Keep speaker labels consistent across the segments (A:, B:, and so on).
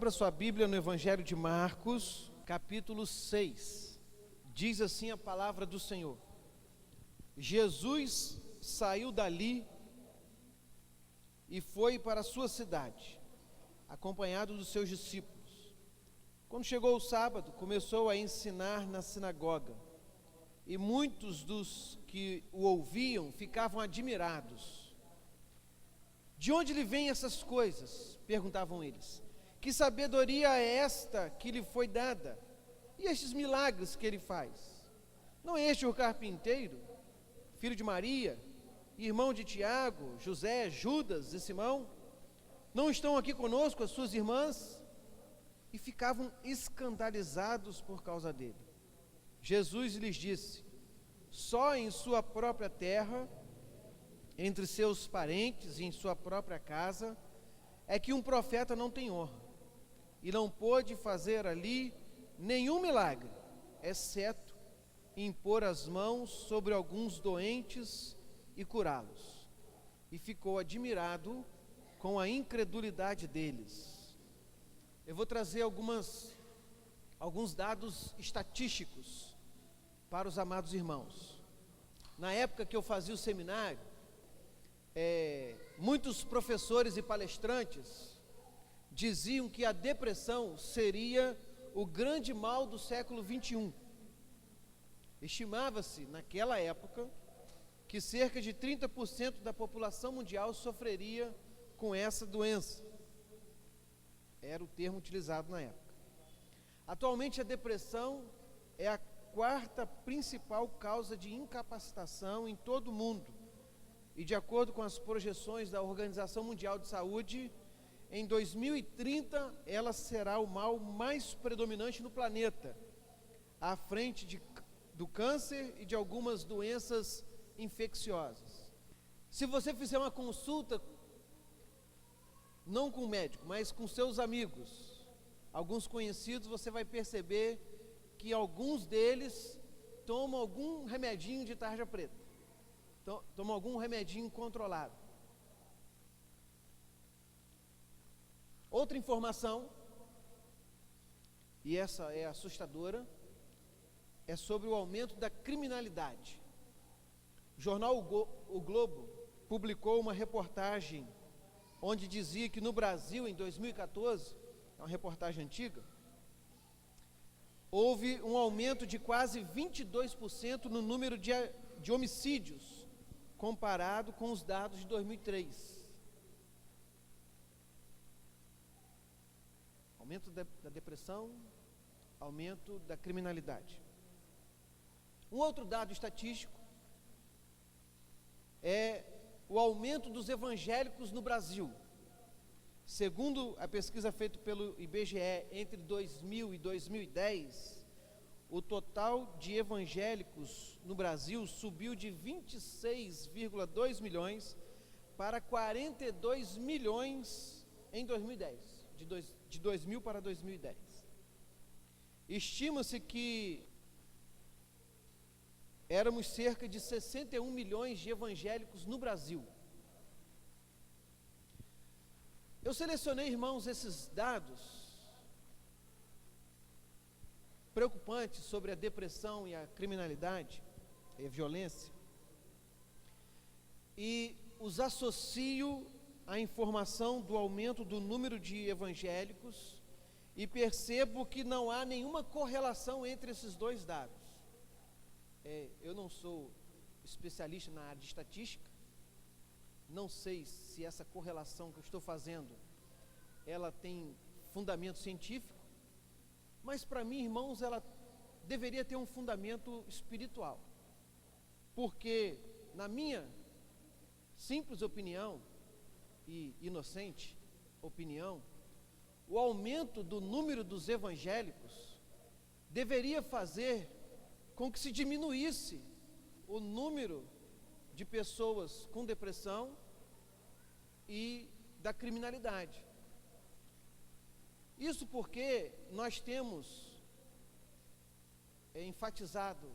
A: Abra sua Bíblia no Evangelho de Marcos, capítulo 6. Diz assim a palavra do Senhor: Jesus saiu dali e foi para a sua cidade, acompanhado dos seus discípulos. Quando chegou o sábado, começou a ensinar na sinagoga, e muitos dos que o ouviam ficavam admirados. De onde lhe vêm essas coisas? Perguntavam eles. Que sabedoria é esta que lhe foi dada? E estes milagres que ele faz? Não é este o carpinteiro, filho de Maria, irmão de Tiago, José, Judas e Simão? Não estão aqui conosco as suas irmãs? E ficavam escandalizados por causa dele. Jesus lhes disse: só em sua própria terra, entre seus parentes e em sua própria casa, é que um profeta não tem honra. E não pôde fazer ali nenhum milagre, exceto impor as mãos sobre alguns doentes e curá-los. E ficou admirado com a incredulidade deles. Eu vou trazer alguns dados estatísticos para os amados irmãos. Na época que eu fazia o seminário, muitos professores e palestrantes diziam que a depressão seria o grande mal do século 21. Estimava-se, naquela época, que cerca de 30% da população mundial sofreria com essa doença. Era o termo utilizado na época. Atualmente, a depressão é a quarta principal causa de incapacitação em todo o mundo. E de acordo com as projeções da Organização Mundial de Saúde, em 2030, ela será o mal mais predominante no planeta, à frente do câncer e de algumas doenças infecciosas. Se você fizer uma consulta, não com o médico, mas com seus amigos, alguns conhecidos, você vai perceber que alguns deles tomam algum remedinho de tarja preta, tomam algum remedinho controlado. Outra informação, e essa é assustadora, é sobre o aumento da criminalidade. O jornal O Globo publicou uma reportagem onde dizia que no Brasil, em 2014, é uma reportagem antiga, houve um aumento de quase 22% no número de homicídios, comparado com os dados de 2003. Aumento da depressão, aumento da criminalidade. Um outro dado estatístico é o aumento dos evangélicos no Brasil. Segundo a pesquisa feita pelo IBGE entre 2000 e 2010, o total de evangélicos no Brasil subiu de 26,2 milhões para 42 milhões em 2010. De 2000 para 2010. Estima-se que éramos cerca de 61 milhões de evangélicos no Brasil. Eu selecionei, irmãos, esses dados preocupantes sobre a depressão e a criminalidade e a violência, e os associo a informação do aumento do número de evangélicos e percebo que não há nenhuma correlação entre esses dois dados. Eu não sou especialista na área de estatística, não sei se essa correlação que eu estou fazendo, ela tem fundamento científico, mas para mim, irmãos, ela deveria ter um fundamento espiritual, porque na minha simples opinião, e inocente opinião, o aumento do número dos evangélicos deveria fazer com que se diminuísse o número de pessoas com depressão e da criminalidade. Isso porque nós temos enfatizado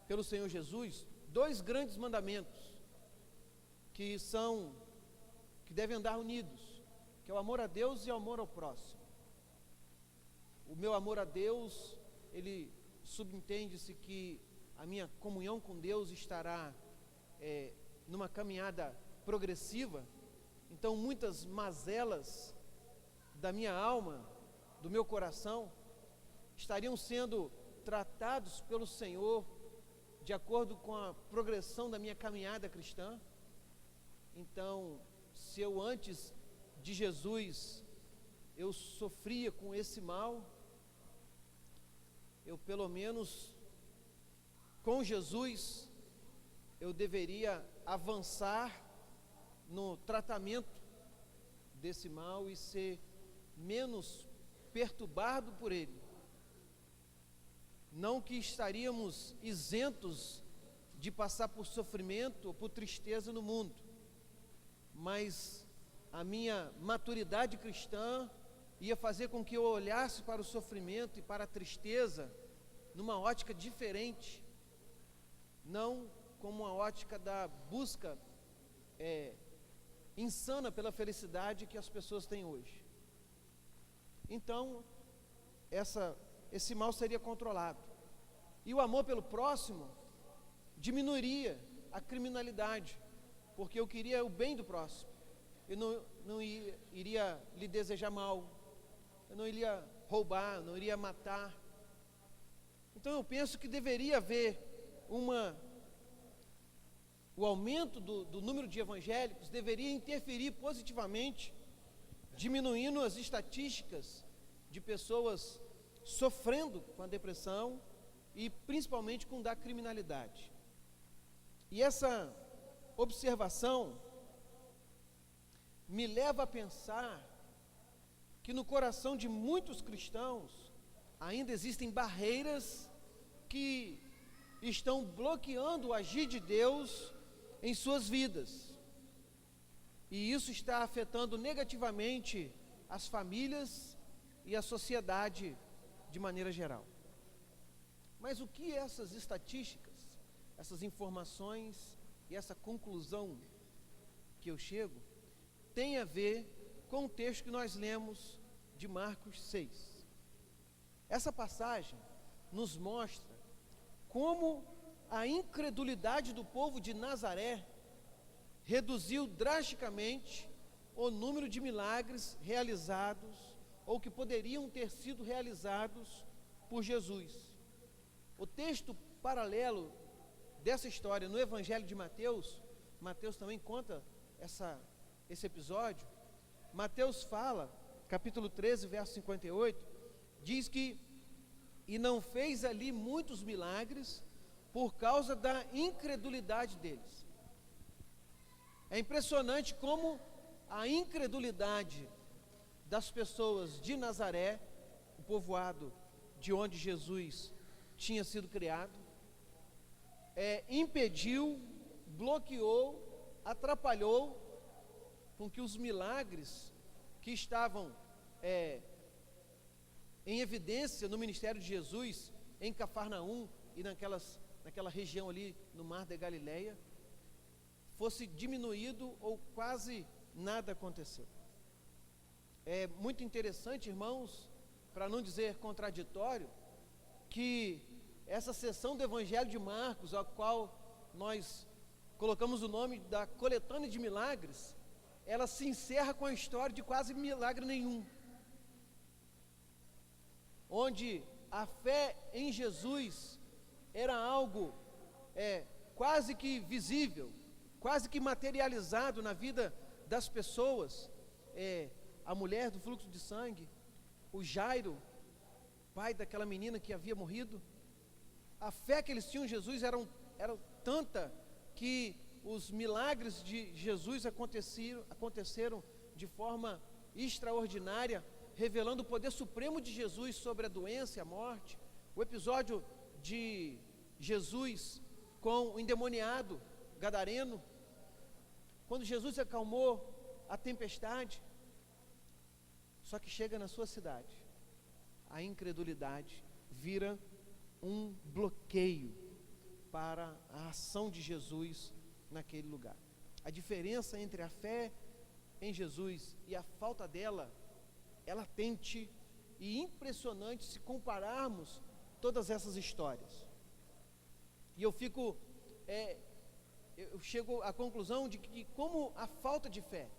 A: pelo Senhor Jesus dois grandes mandamentos que devem andar unidos, que é o amor a Deus e o amor ao próximo. o meu amor a Deus, ele subentende-se que a minha comunhão com Deus estará numa caminhada progressiva. Então muitas mazelas da minha alma, do meu coração, estariam sendo tratados pelo Senhor de acordo com a progressão da minha caminhada cristã. Então, se eu antes de Jesus eu sofria com esse mal, eu pelo menos com Jesus eu deveria avançar no tratamento desse mal e ser menos perturbado por ele. Não que estaríamos isentos de passar por sofrimento ou por tristeza no mundo, mas a minha maturidade cristã ia fazer com que eu olhasse para o sofrimento e para a tristeza numa ótica diferente, não como uma ótica da busca insana pela felicidade que as pessoas têm hoje. Então, esse mal seria controlado. E o amor pelo próximo diminuiria a criminalidade, porque eu queria o bem do próximo. Eu não iria lhe desejar mal, eu não iria roubar, não iria matar. Então eu penso que deveria haver o aumento do número de evangélicos deveria interferir positivamente, diminuindo as estatísticas de pessoas sofrendo com a depressão e principalmente com da criminalidade. E essa observação me leva a pensar que no coração de muitos cristãos ainda existem barreiras que estão bloqueando o agir de Deus em suas vidas. E isso está afetando negativamente as famílias e a sociedade de maneira geral. Mas o que essas estatísticas, essas informações e essa conclusão que eu chego tem a ver com o texto que nós lemos de Marcos 6. Essa passagem nos mostra como a incredulidade do povo de Nazaré reduziu drasticamente o número de milagres realizados ou que poderiam ter sido realizados por Jesus. O texto paralelo dessa história no Evangelho de Mateus, Mateus também conta esse episódio. Mateus fala, capítulo 13, verso 58, diz que e não fez ali muitos milagres por causa da incredulidade deles. É impressionante como a incredulidade das pessoas de Nazaré, o povoado de onde Jesus tinha sido criado, impediu, bloqueou, atrapalhou com que os milagres que estavam em evidência no ministério de Jesus em Cafarnaum e naquela região ali no Mar da Galileia fosse diminuído ou quase nada aconteceu. É muito interessante, irmãos, para não dizer contraditório, que essa sessão do Evangelho de Marcos, a qual nós colocamos o nome da coletânea de milagres, ela se encerra com a história de quase milagre nenhum, onde a fé em Jesus era algo quase que visível, quase que materializado na vida das pessoas. A mulher do fluxo de sangue, o Jairo, pai daquela menina que havia morrido, a fé que eles tinham em Jesus era tanta que os milagres de Jesus aconteceram de forma extraordinária, revelando o poder supremo de Jesus sobre a doença e a morte. O episódio de Jesus com o endemoniado gadareno, quando Jesus acalmou a tempestade. Só que chega na sua cidade, a incredulidade vira um bloqueio para a ação de Jesus naquele lugar. A diferença entre a fé em Jesus e a falta dela é latente e impressionante se compararmos todas essas histórias. E eu chego à conclusão de que como a falta de fé,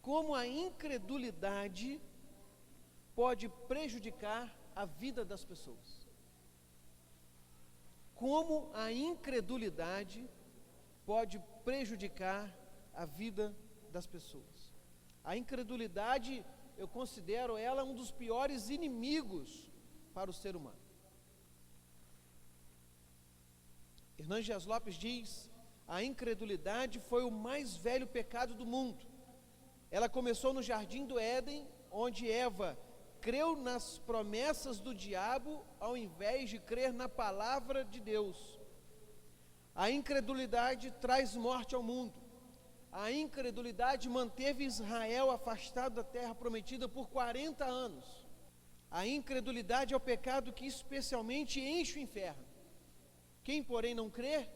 A: como a incredulidade pode prejudicar a vida das pessoas. Como a incredulidade pode prejudicar a vida das pessoas. A incredulidade, eu considero ela um dos piores inimigos para o ser humano. Hernán Dias Lopes diz: a incredulidade foi o mais velho pecado do mundo. Ela começou no jardim do Éden, onde Eva creu nas promessas do diabo ao invés de crer na palavra de Deus. A incredulidade traz morte ao mundo. A incredulidade manteve Israel afastado da terra prometida por 40 anos. A incredulidade é o pecado que especialmente enche o inferno. Quem, porém, não crer,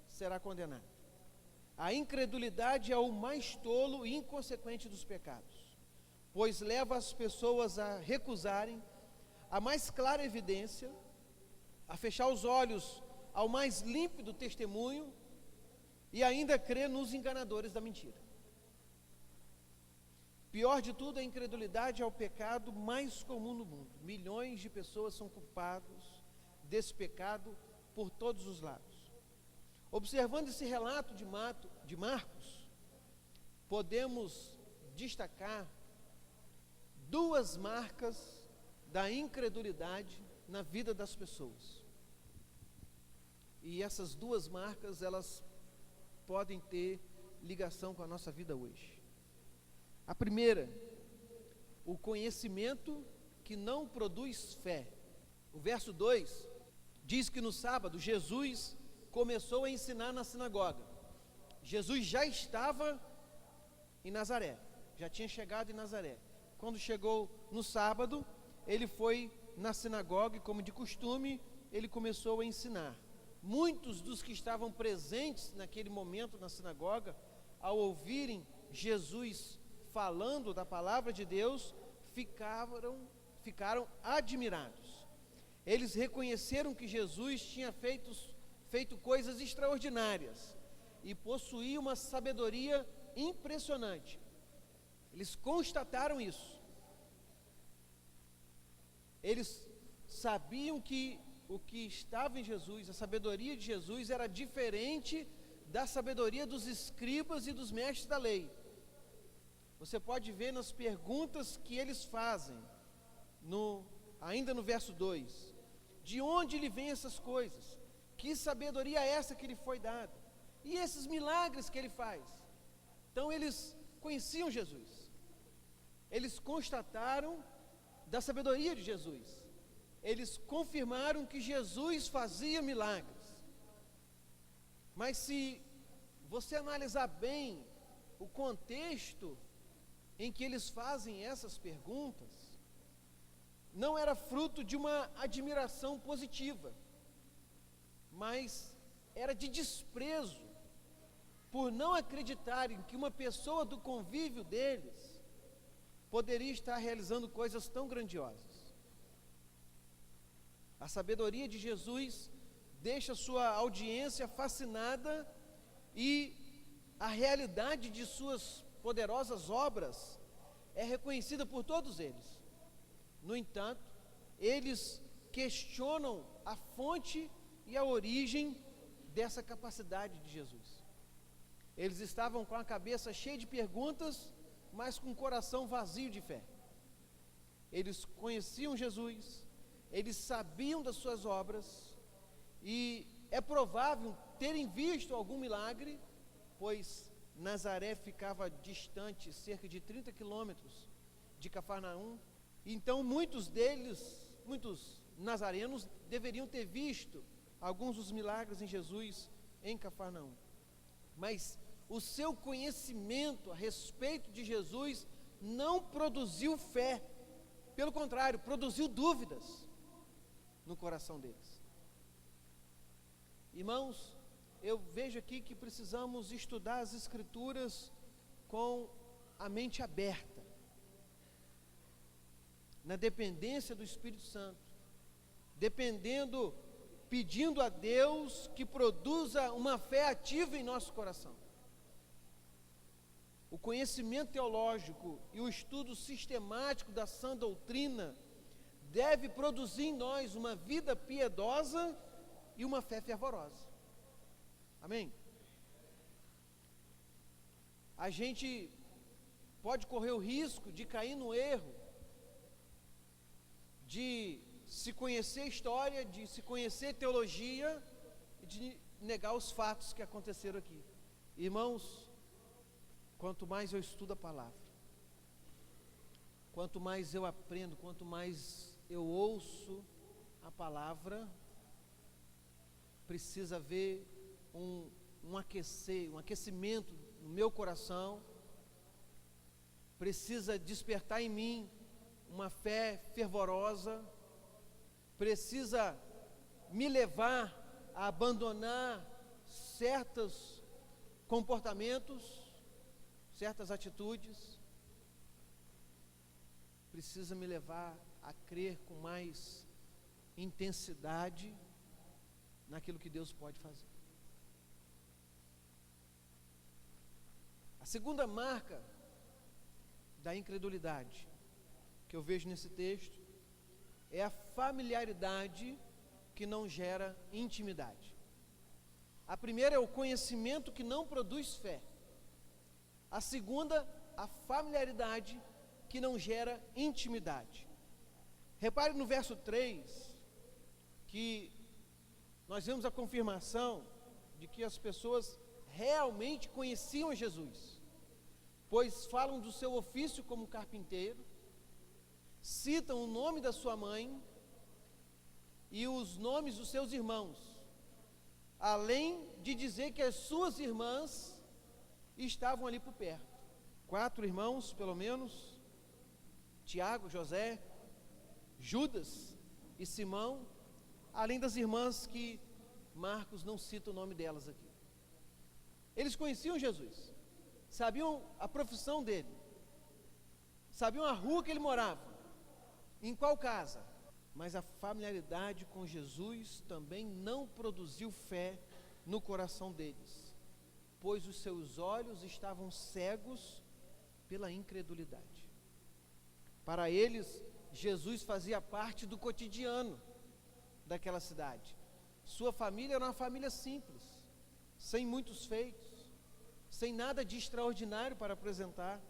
A: será condenado. A incredulidade é o mais tolo e inconsequente dos pecados, pois leva as pessoas a recusarem a mais clara evidência, a fechar os olhos ao mais límpido testemunho e ainda crer nos enganadores da mentira. Pior de tudo, a incredulidade é o pecado mais comum no mundo. Milhões de pessoas são culpados desse pecado por todos os lados. Observando esse relato de Marcos, podemos destacar duas marcas da incredulidade na vida das pessoas. E essas duas marcas, elas podem ter ligação com a nossa vida hoje. A primeira, o conhecimento que não produz fé. O verso 2 diz que no sábado Jesus começou a ensinar na sinagoga. Jesus já estava em Nazaré, já tinha chegado em Nazaré. Quando chegou no sábado, ele foi na sinagoga e, como de costume, ele começou a ensinar. Muitos dos que estavam presentes naquele momento na sinagoga, ao ouvirem Jesus falando da palavra de Deus, ficaram admirados. Eles reconheceram que Jesus tinha feito coisas extraordinárias e possuía uma sabedoria impressionante. Eles constataram isso. Eles sabiam que o que estava em Jesus, a sabedoria de Jesus, era diferente da sabedoria dos escribas e dos mestres da lei. Você pode ver nas perguntas que eles fazem, ainda no verso 2. De onde lhe vêm essas coisas? Que sabedoria é essa que lhe foi dada? E esses milagres que ele faz? Então eles conheciam Jesus. Eles constataram da sabedoria de Jesus. Eles confirmaram que Jesus fazia milagres. Mas se você analisar bem o contexto em que eles fazem essas perguntas, não era fruto de uma admiração positiva, mas era de desprezo, por não acreditarem que uma pessoa do convívio deles poderia estar realizando coisas tão grandiosas. A sabedoria de Jesus deixa sua audiência fascinada e a realidade de suas poderosas obras é reconhecida por todos eles. No entanto, eles questionam a fonte e a origem dessa capacidade de Jesus. Eles estavam com a cabeça cheia de perguntas, mas com o coração vazio de fé. Eles conheciam Jesus, eles sabiam das suas obras, e é provável terem visto algum milagre, pois Nazaré ficava distante cerca de 30 quilômetros de Cafarnaum. Então muitos nazarenos deveriam ter visto alguns dos milagres em Jesus em Cafarnaum. Mas o seu conhecimento a respeito de Jesus não produziu fé, pelo contrário, produziu dúvidas no coração deles. Irmãos, eu vejo aqui que precisamos estudar as Escrituras com a mente aberta. na dependência do Espírito Santo, pedindo a Deus que produza uma fé ativa em nosso coração. O conhecimento teológico e o estudo sistemático da sã doutrina deve produzir em nós uma vida piedosa e uma fé fervorosa. Amém? A gente pode correr o risco de cair no erro de se conhecer história, de se conhecer teologia e de negar os fatos que aconteceram aqui. Irmãos, quanto mais eu estudo a palavra, quanto mais eu aprendo, quanto mais eu ouço a palavra, precisa haver um aquecimento no meu coração, precisa despertar em mim uma fé fervorosa, precisa me levar a abandonar certos comportamentos, certas atitudes, precisa me levar a crer com mais intensidade naquilo que Deus pode fazer. A segunda marca da incredulidade que eu vejo nesse texto é a familiaridade que não gera intimidade. A primeira é o conhecimento que não produz fé. A segunda, a familiaridade que não gera intimidade. Repare no verso 3, que nós vemos a confirmação de que as pessoas realmente conheciam Jesus, pois falam do seu ofício como carpinteiro, citam o nome da sua mãe e os nomes dos seus irmãos, além de dizer que as suas irmãs estavam ali por perto. 4 irmãos, pelo menos: Tiago, José, Judas e Simão, além das irmãs que Marcos não cita o nome delas aqui. Eles conheciam Jesus, sabiam a profissão dele, sabiam a rua que ele morava, em qual casa, mas a familiaridade com Jesus também não produziu fé no coração deles, pois os seus olhos estavam cegos pela incredulidade. Para eles, Jesus fazia parte do cotidiano daquela cidade. Sua família era uma família simples, sem muitos feitos, sem nada de extraordinário para apresentar,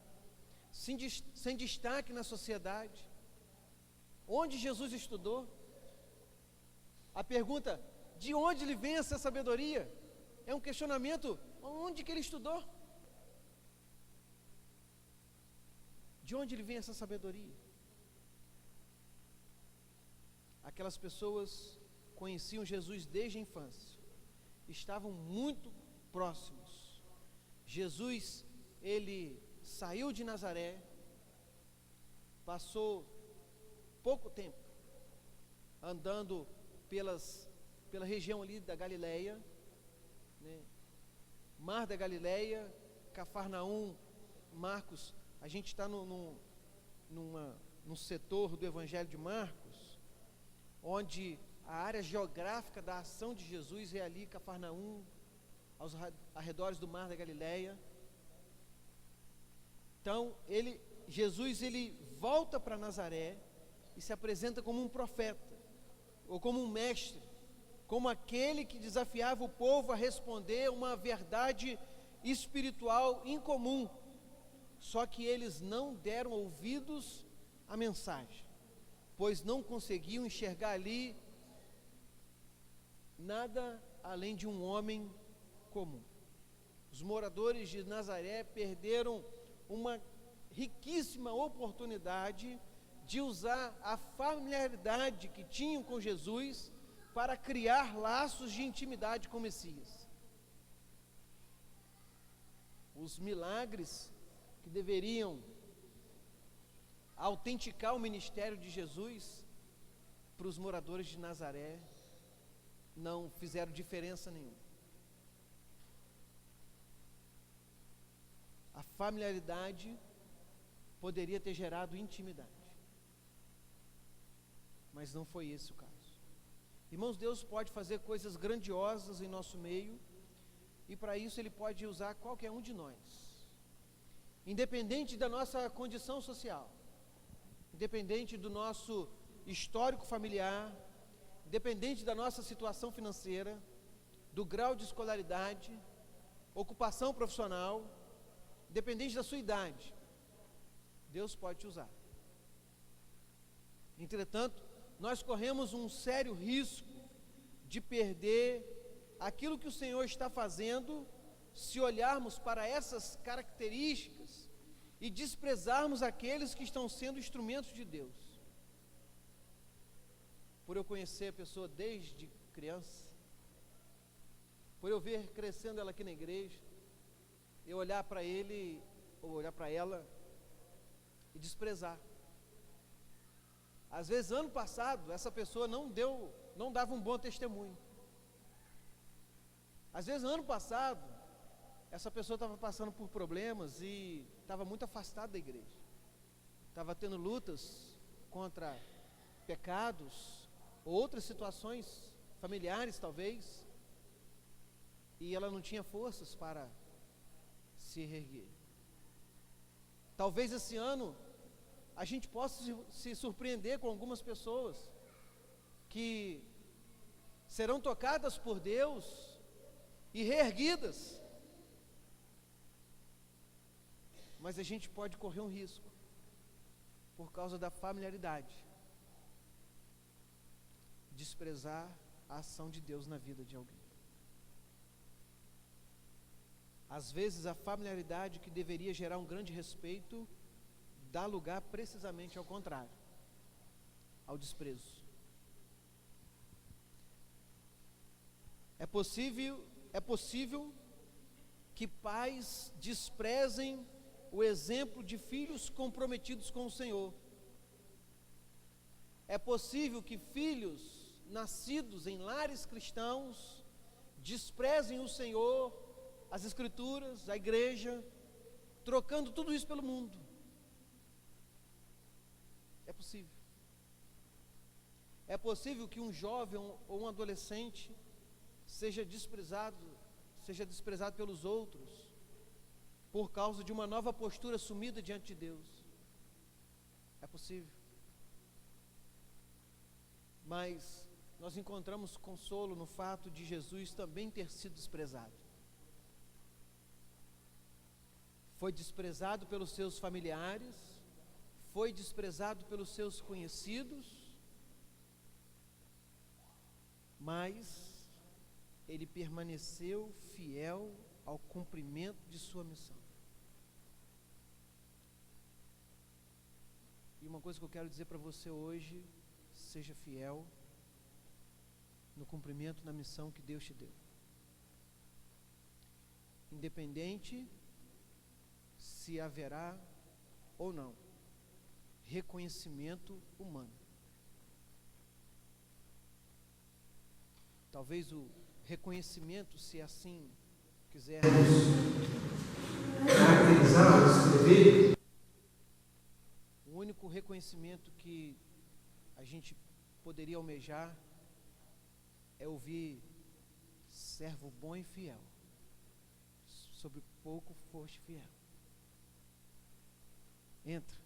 A: sem destaque na sociedade. Onde Jesus estudou? A pergunta, de onde lhe vem essa sabedoria? É um questionamento, onde que ele estudou? De onde lhe vem essa sabedoria? Aquelas pessoas conheciam Jesus desde a infância, estavam muito próximos. Jesus, ele saiu de Nazaré, passou pouco tempo andando pela região ali da Galileia, né? Mar da Galileia, Cafarnaum, Marcos. A gente está num setor do Evangelho de Marcos, onde a área geográfica da ação de Jesus é ali, Cafarnaum, aos arredores do Mar da Galileia. Então, Jesus volta para Nazaré e se apresenta como um profeta, ou como um mestre, como aquele que desafiava o povo a responder uma verdade espiritual incomum. Só que eles não deram ouvidos à mensagem, pois não conseguiam enxergar ali nada além de um homem comum. Os moradores de Nazaré perderam uma riquíssima oportunidade de usar a familiaridade que tinham com Jesus para criar laços de intimidade com o Messias. Os milagres que deveriam autenticar o ministério de Jesus para os moradores de Nazaré não fizeram diferença nenhuma. A familiaridade poderia ter gerado intimidade. mas não foi esse o caso. Irmãos, Deus pode fazer coisas grandiosas em nosso meio, e para isso Ele pode usar qualquer um de nós, independente da nossa condição social, independente do nosso histórico familiar, independente da nossa situação financeira, do grau de escolaridade, ocupação profissional, independente da sua idade, Deus pode te usar. Entretanto, nós corremos um sério risco de perder aquilo que o Senhor está fazendo, se olharmos para essas características e desprezarmos aqueles que estão sendo instrumentos de Deus. Por eu conhecer a pessoa desde criança, por eu ver crescendo ela aqui na igreja, eu olhar para ele, ou olhar para ela e desprezar. Às vezes, ano passado, essa pessoa não dava um bom testemunho. Às vezes, ano passado, essa pessoa estava passando por problemas e estava muito afastada da igreja. Estava tendo lutas contra pecados, ou outras situações familiares, talvez, e ela não tinha forças para se erguer. Talvez esse ano a gente possa se surpreender com algumas pessoas que serão tocadas por Deus e reerguidas, mas a gente pode correr um risco por causa da familiaridade, desprezar a ação de Deus na vida de alguém. Às vezes a familiaridade que deveria gerar um grande respeito dá lugar precisamente ao contrário, ao desprezo. É possível que pais desprezem o exemplo de filhos comprometidos com o Senhor. É possível que filhos nascidos em lares cristãos desprezem o Senhor, as Escrituras, a igreja, trocando tudo isso pelo mundo. É possível. É possível que um jovem ou um adolescente seja desprezado pelos outros por causa de uma nova postura assumida diante de Deus. É possível. Mas nós encontramos consolo no fato de Jesus também ter sido desprezado. Foi desprezado pelos seus familiares, foi desprezado pelos seus conhecidos, mas ele permaneceu fiel ao cumprimento de sua missão. E uma coisa que eu quero dizer para você hoje: seja fiel no cumprimento da missão que Deus te deu, independente se haverá ou não reconhecimento humano. Talvez o reconhecimento, se assim quisermos caracterizar, escrever, o único reconhecimento que a gente poderia almejar é ouvir: servo bom e fiel, sobre pouco foste fiel, entra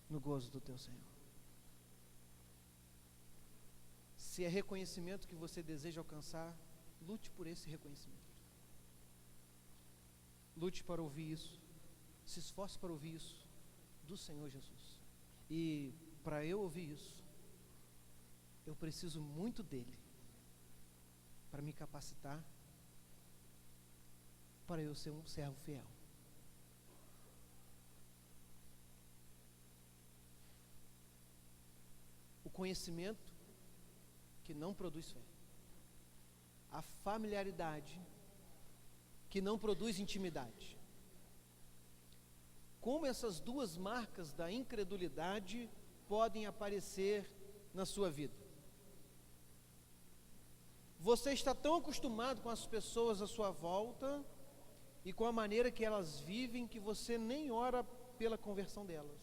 A: no gozo do teu Senhor. Se é reconhecimento que você deseja alcançar, lute por esse reconhecimento. Lute para ouvir isso, se esforce para ouvir isso do Senhor Jesus. E para eu ouvir isso, eu preciso muito dele para me capacitar para eu ser um servo fiel. O conhecimento que não produz fé, a familiaridade que não produz intimidade. Como essas duas marcas da incredulidade podem aparecer na sua vida? Você está tão acostumado com as pessoas à sua volta e com a maneira que elas vivem que você nem ora pela conversão delas.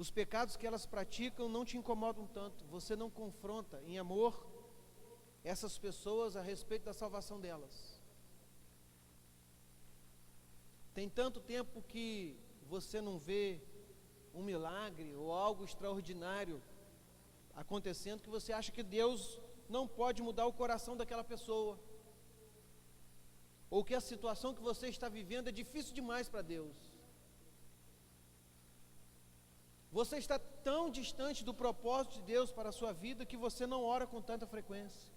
A: Os pecados que elas praticam não te incomodam tanto. Você não confronta em amor essas pessoas a respeito da salvação delas. Tem tanto tempo que você não vê um milagre ou algo extraordinário acontecendo que você acha que Deus não pode mudar o coração daquela pessoa, ou que a situação que você está vivendo é difícil demais para Deus. Você está tão distante do propósito de Deus para a sua vida que você não ora com tanta frequência,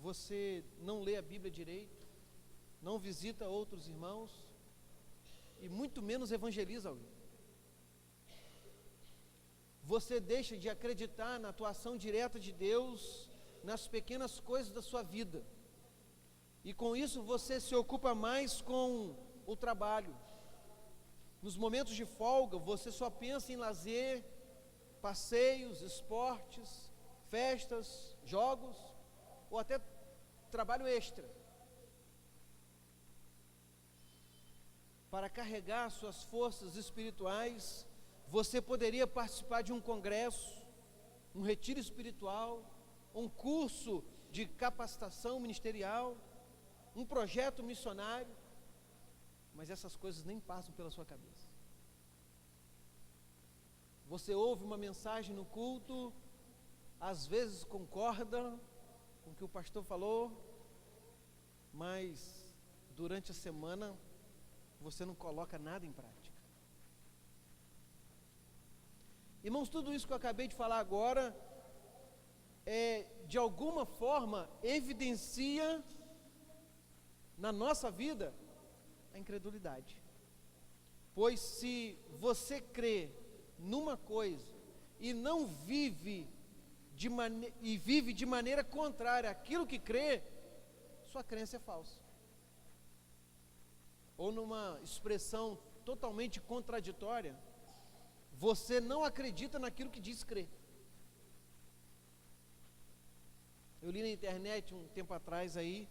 A: você não lê a Bíblia direito, não visita outros irmãos e muito menos evangeliza alguém. Você deixa de acreditar na atuação direta de Deus nas pequenas coisas da sua vida. E com isso você se ocupa mais com o trabalho. Nos momentos de folga, você só pensa em lazer, passeios, esportes, festas, jogos, ou até trabalho extra. Para carregar suas forças espirituais, você poderia participar de um congresso, um retiro espiritual, um curso de capacitação ministerial, um projeto missionário, mas essas coisas nem passam pela sua cabeça. Você ouve uma mensagem no culto, às vezes concorda com o que o pastor falou, mas durante a semana você não coloca nada em prática. Irmãos, tudo isso que eu acabei de falar agora de alguma forma evidencia na nossa vida a incredulidade. Pois se você crê numa coisa e não vive vive de maneira contrária àquilo que crê, sua crença é falsa. Ou numa expressão totalmente contraditória, você não acredita naquilo que diz crer. Eu li na internet um tempo atrás aí,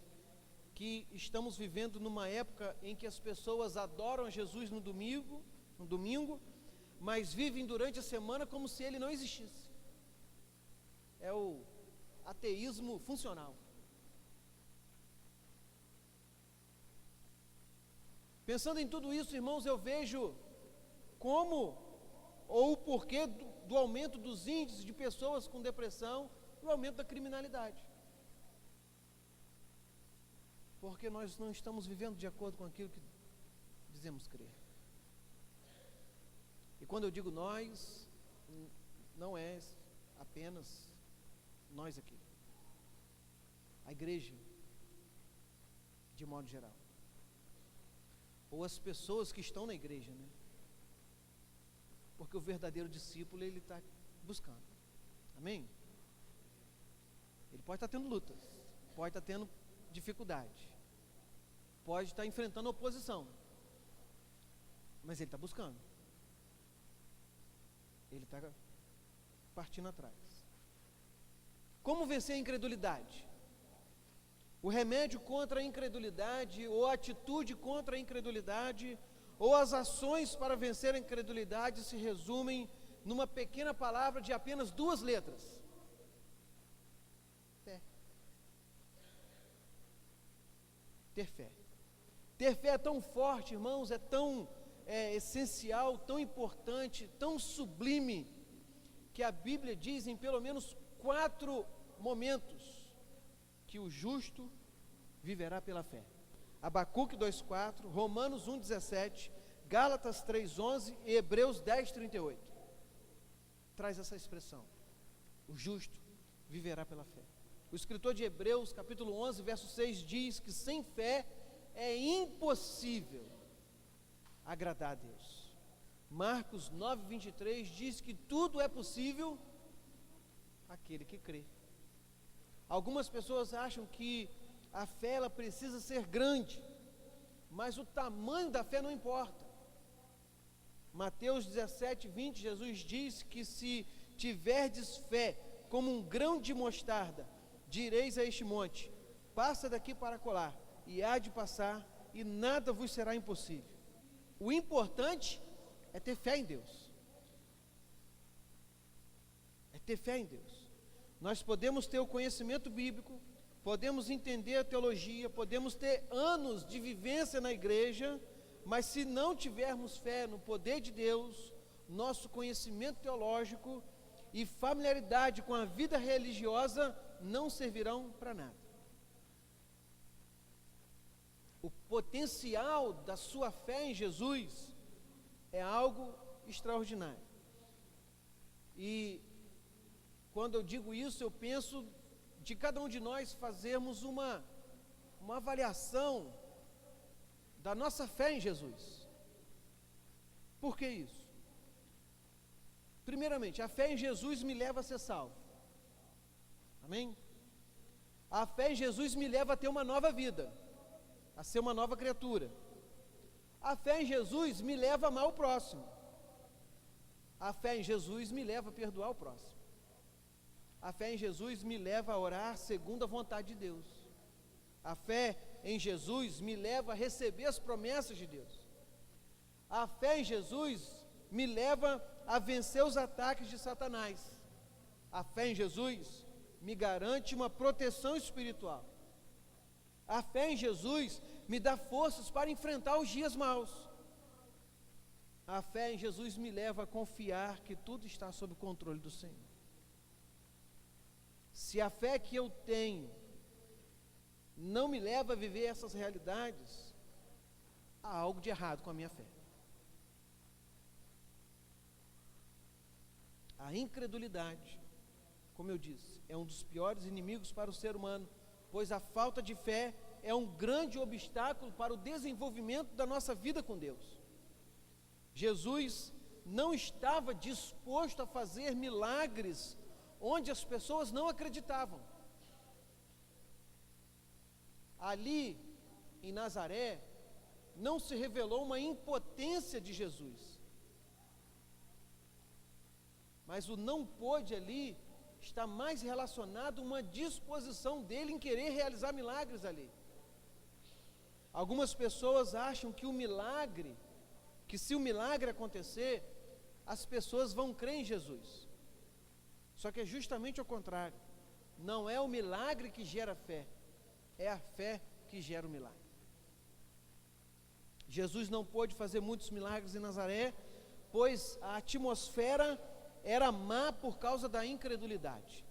A: que estamos vivendo numa época em que as pessoas adoram Jesus no domingo, mas vivem durante a semana como se ele não existisse. É o ateísmo funcional. Pensando em tudo isso, irmãos, eu vejo como ou o porquê do aumento dos índices de pessoas com depressão e o aumento da criminalidade. Porque nós não estamos vivendo de acordo com aquilo que dizemos crer. E quando eu digo nós, não é apenas nós aqui. A igreja, de modo geral. Ou as pessoas que estão na igreja, né? Porque o verdadeiro discípulo, ele está buscando. Amém? Ele pode estar tendo lutas, pode estar tendo dificuldade, pode estar enfrentando oposição, mas ele está buscando. Ele está partindo atrás. Como vencer a incredulidade? O remédio contra a incredulidade, ou a atitude contra a incredulidade, ou as ações para vencer a incredulidade se resumem numa pequena palavra de apenas 2 letras: fé. Ter fé. Ter fé é tão forte, irmãos, é tão essencial, tão importante, tão sublime, que a Bíblia diz em pelo menos 4 momentos que o justo viverá pela fé. Abacuque 2,4, Romanos 1,17, Gálatas 3,11 e Hebreus 10,38. Traz essa expressão: o justo viverá pela fé. O escritor de Hebreus, capítulo 11, verso 6, diz que sem fé é impossível agradar a Deus. Marcos 9,23 diz que tudo é possível àquele que crê. Algumas pessoas acham que a fé ela precisa ser grande, mas o tamanho da fé não importa. Mateus 17:20, Jesus diz que se tiverdes fé como um grão de mostarda, direis a este monte: passa daqui para acolá, e há de passar, e nada vos será impossível. O importante é ter fé em Deus. ter fé em Deus. Nós podemos ter o conhecimento bíblico, podemos entender a teologia, podemos ter anos de vivência na igreja, mas se não tivermos fé no poder de Deus, nosso conhecimento teológico e familiaridade com a vida religiosa não servirão para nada. O potencial da sua fé em Jesus é algo extraordinário. E quando eu digo isso, eu penso de cada um de nós fazermos uma avaliação da nossa fé em Jesus. Por que isso? Primeiramente, a fé em Jesus me leva a ser salvo. Amém? A fé em Jesus me leva a ter uma nova vida, a ser uma nova criatura. A fé em Jesus me leva a amar o próximo. A fé em Jesus me leva a perdoar o próximo. A fé em Jesus me leva a orar segundo a vontade de Deus. A fé em Jesus me leva a receber as promessas de Deus. A fé em Jesus me leva a vencer os ataques de Satanás. A fé em Jesus me garante uma proteção espiritual. A fé em Jesus me dá forças para enfrentar os dias maus. A fé em Jesus me leva a confiar que tudo está sob o controle do Senhor. Se a fé que eu tenho não me leva a viver essas realidades, há algo de errado com a minha fé. A incredulidade, como eu disse, é um dos piores inimigos para o ser humano, pois a falta de fé é um grande obstáculo para o desenvolvimento da nossa vida com Deus. Jesus não estava disposto a fazer milagres onde as pessoas não acreditavam. Ali, em Nazaré, não se revelou uma impotência de Jesus. Mas o não pôde ali está mais relacionado a uma disposição dele em querer realizar milagres ali. Algumas pessoas acham que se o milagre acontecer, as pessoas vão crer em Jesus. Só que é justamente o contrário. Não é o milagre que gera fé, é a fé que gera o milagre. Jesus não pôde fazer muitos milagres em Nazaré, pois a atmosfera era má por causa da incredulidade.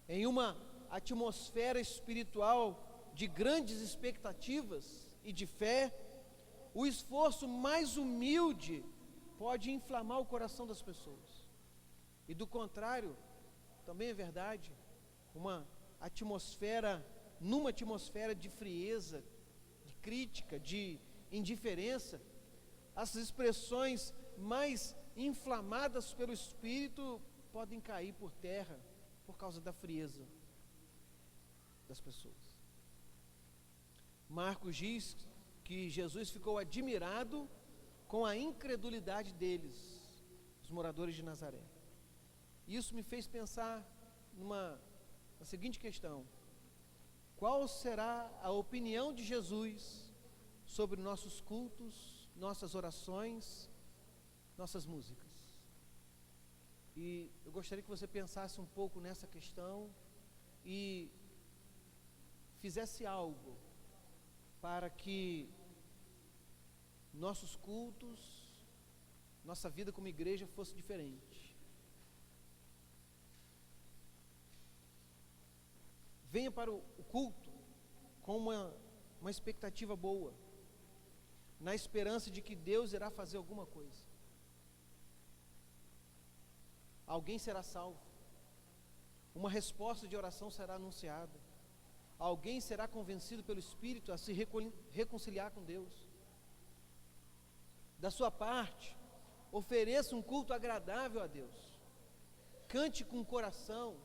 A: Em uma atmosfera espiritual de grandes expectativas e de fé, o esforço mais humilde pode inflamar o coração das pessoas. E do contrário, também é verdade, numa atmosfera de frieza, de crítica, de indiferença, as expressões mais inflamadas pelo Espírito podem cair por terra por causa da frieza das pessoas. Marcos diz que Jesus ficou admirado com a incredulidade deles, os moradores de Nazaré. Isso me fez pensar na seguinte questão: qual será a opinião de Jesus sobre nossos cultos, nossas orações, nossas músicas? E eu gostaria que você pensasse um pouco nessa questão e fizesse algo para que nossos cultos, nossa vida como igreja fosse diferente. Venha para o culto com uma expectativa boa, na esperança de que Deus irá fazer alguma coisa. Alguém será salvo, uma resposta de oração será anunciada, alguém será convencido pelo Espírito a se reconciliar com Deus. Da sua parte, ofereça um culto agradável a Deus, cante com o coração,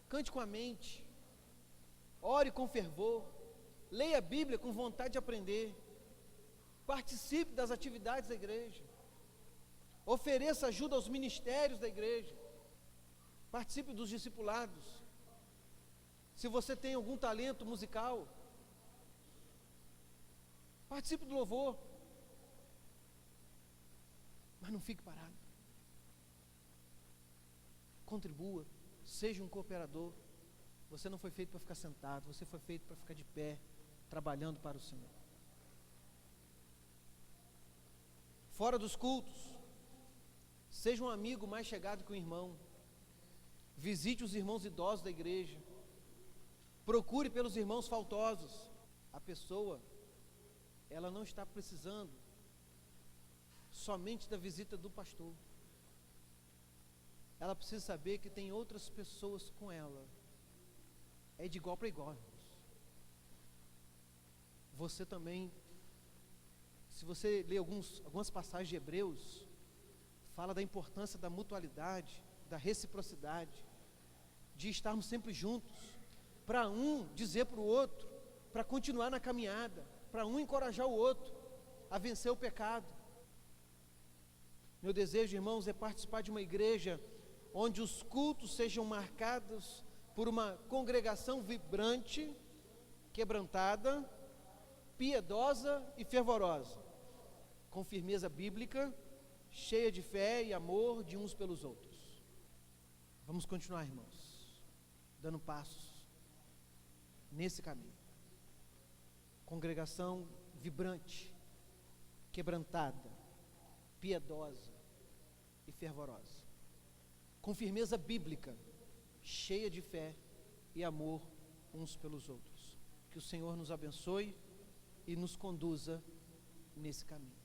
A: cante com a mente, ore com fervor, leia a Bíblia com vontade de aprender, participe das atividades da igreja, ofereça ajuda aos ministérios da igreja, participe dos discipulados. Se você tem algum talento musical, participe do louvor, mas não fique parado. contribua, seja um cooperador. Você não foi feito para ficar sentado, você foi feito para ficar de pé, trabalhando para o Senhor. Fora dos cultos, seja um amigo mais chegado que um irmão. Visite os irmãos idosos da igreja. Procure pelos irmãos faltosos. A pessoa, ela não está precisando somente da visita do pastor. Ela precisa saber que tem outras pessoas com ela. É de igual para igual, irmãos. Você também, se você ler algumas passagens de Hebreus, fala da importância da mutualidade, da reciprocidade, de estarmos sempre juntos, para um dizer para o outro, para continuar na caminhada, para um encorajar o outro a vencer o pecado. Meu desejo, irmãos, é participar de uma igreja onde os cultos sejam marcados por uma congregação vibrante, quebrantada, piedosa e fervorosa, com firmeza bíblica, cheia de fé e amor de uns pelos outros. Vamos continuar, irmãos, dando passos nesse caminho. Congregação vibrante, quebrantada, piedosa e fervorosa, com firmeza bíblica, cheia de fé e amor uns pelos outros. Que o Senhor nos abençoe e nos conduza nesse caminho.